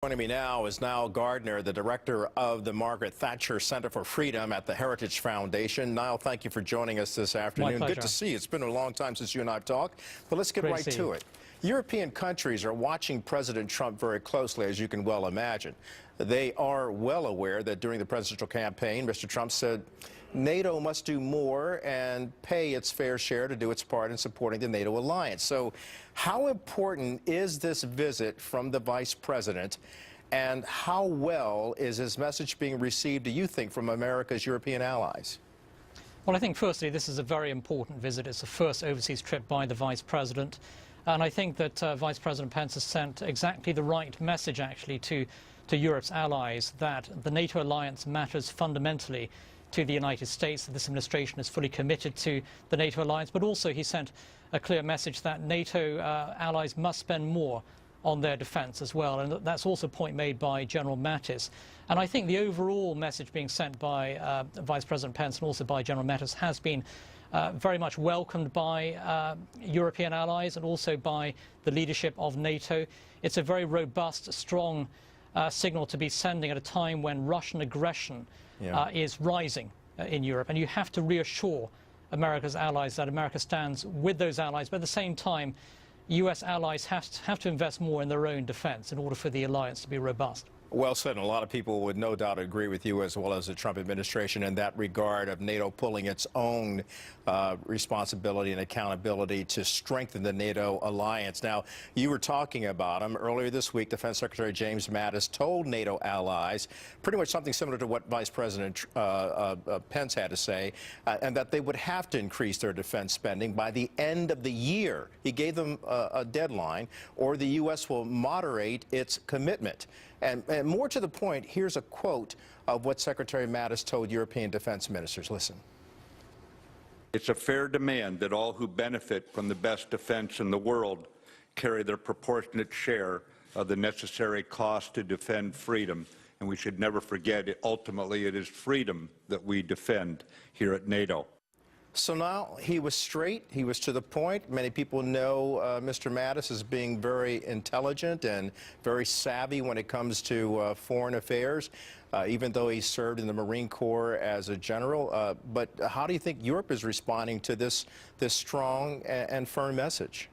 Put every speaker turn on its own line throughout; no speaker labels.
Joining me now is Nile Gardiner, the director of the Margaret Thatcher Center for Freedom at the Heritage Foundation. Nile, thank you for joining us this afternoon.
My pleasure.
Good to see you. It's been a long time since you and I have talked, but let's get right to it. European countries are watching President Trump very closely, as you can well imagine. They are well aware that during the presidential campaign, Mr. Trump said NATO must do more and pay its fair share to do its part in supporting the NATO alliance. So how important is this visit from the Vice President, and how well is his message being received, do you think, from America's European allies?
Well, I think firstly this is a very important visit. It's the first overseas trip by the Vice President. And I think that Vice President Pence has sent exactly the right message, actually, to Europe's allies, that the NATO alliance matters fundamentally to the United States, that this administration is fully committed to the NATO alliance, but also he sent a clear message that NATO allies must spend more on their defense as well. And that's also a point made by General Mattis. And I think the overall message being sent by Vice President Pence and also by General Mattis has been very much welcomed by European allies and also by the leadership of NATO. It's a very robust, strong signal to be sending at a time when Russian aggression is rising in Europe. And you have to reassure America's allies that America stands with those allies. But at the same time, U.S. allies have to invest more in their own defense in order for the alliance to be robust.
Well said, and a lot of people would no doubt agree with you, as well as the Trump administration, in that regard of NATO pulling its own responsibility and accountability to strengthen the NATO alliance. Now, you were talking about him earlier this week. Defense Secretary James Mattis told NATO allies pretty much something similar to what Vice President Pence had to say, and that they would have to increase their defense spending by the end of the year. He gave them a deadline, or the U.S. will moderate its commitment. And more to the point, here's a quote of what Secretary Mattis told European defense ministers. Listen.
It's a fair demand that all who benefit from the best defense in the world carry their proportionate share of the necessary cost to defend freedom. And we should never forget, ultimately, it is freedom that we defend here at NATO.
So now he was straight, he was to the point. Many people know Mr. Mattis as being very intelligent and very savvy when it comes to foreign affairs, even though he served in the Marine Corps as a general. But how do you think Europe is responding to this strong and firm message?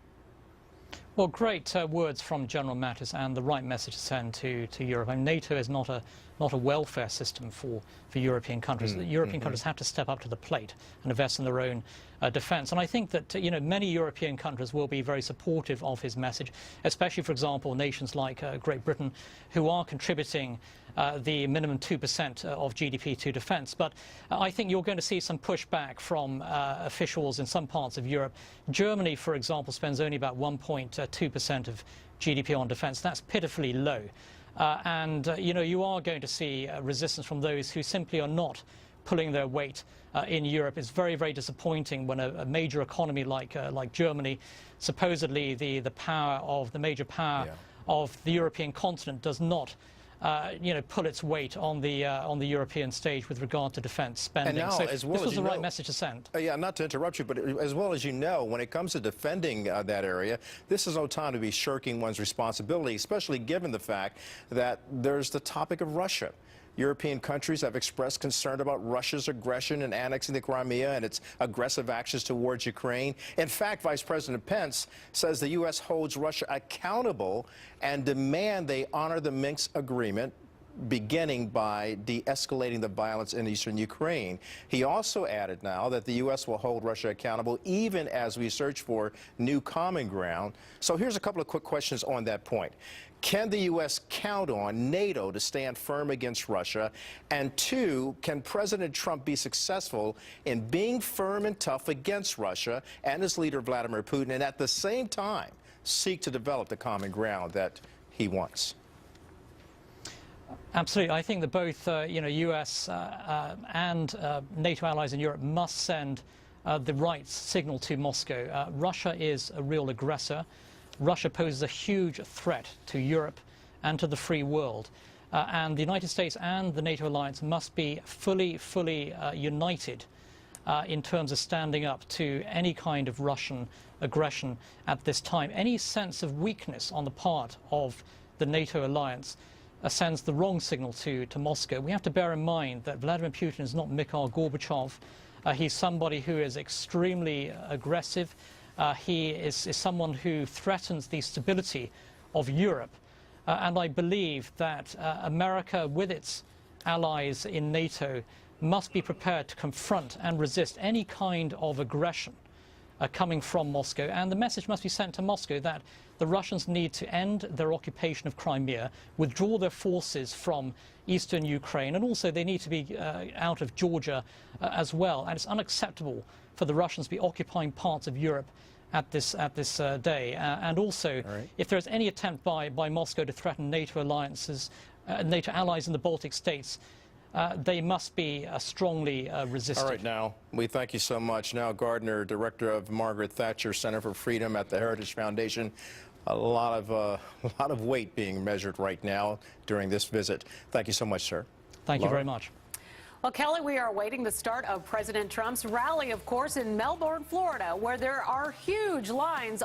Well, great words from General Mattis, and the right message to send to Europe. I mean, NATO is not a welfare system for European countries. The European countries have to step up to the plate and invest in their own defense. And I think that many European countries will be very supportive of his message, especially, for example, nations like Great Britain, who are contributing the minimum 2% of GDP to defense. But I think you're going to see some pushback from officials in some parts of Europe. Germany, for example, spends only about 1.2% of GDP on defense. That's pitifully low. You are going to see resistance from those who simply are not pulling their weight in Europe. It's very, very disappointing when a major economy like Germany, supposedly the major power of the European continent, does not pull its weight on the European stage with regard to defense spending.
And now,
so
as well
this was
as
the right message to send.
Yeah, not to interrupt you, but as well as you know, when it comes to defending that area, this is no time to be shirking one's responsibility, especially given the fact that there's the topic of Russia. European countries have expressed concern about Russia's aggression in annexing the Crimea and its aggressive actions towards Ukraine. In fact, Vice President Pence says the U.S. holds Russia accountable and demand they honor the Minsk agreement, beginning by de-escalating the violence in eastern Ukraine. He also added now that the U.S. will hold Russia accountable even as we search for new common ground. So here's a couple of quick questions on that point. Can the U.S. count on NATO to stand firm against Russia? And two, can President Trump be successful in being firm and tough against Russia and his leader, Vladimir Putin, and at the same time seek to develop the common ground that he wants?
Absolutely. I think that both U.S. and NATO allies in Europe must send the right signal to Moscow. Russia is a real aggressor. Russia poses a huge threat to Europe and to the free world. And the United States and the NATO alliance must be fully united in terms of standing up to any kind of Russian aggression at this time. Any sense of weakness on the part of the NATO alliance sends the wrong signal to Moscow. We have to bear in mind that Vladimir Putin is not Mikhail Gorbachev. He's somebody who is extremely aggressive. He is someone who threatens the stability of Europe. And I believe that America, with its allies in NATO, must be prepared to confront and resist any kind of aggression coming from Moscow. And the message must be sent to Moscow that the Russians need to end their occupation of Crimea, withdraw their forces from eastern Ukraine, and also they need to be out of Georgia as well. And it's unacceptable for the Russians to be occupying parts of Europe at this day. And also, if there's any attempt by Moscow to threaten NATO alliances, NATO allies in the Baltic states, they must be strongly resisted.
All right, now, we thank you so much. Nile Gardiner, director of Margaret Thatcher Center for Freedom at the Heritage Foundation. A lot of weight being measured right now during this visit. Thank you so much, sir.
Thank you very much.
Well, Kelly, we are awaiting the start of President Trump's rally, of course, in Melbourne, Florida, where there are huge lines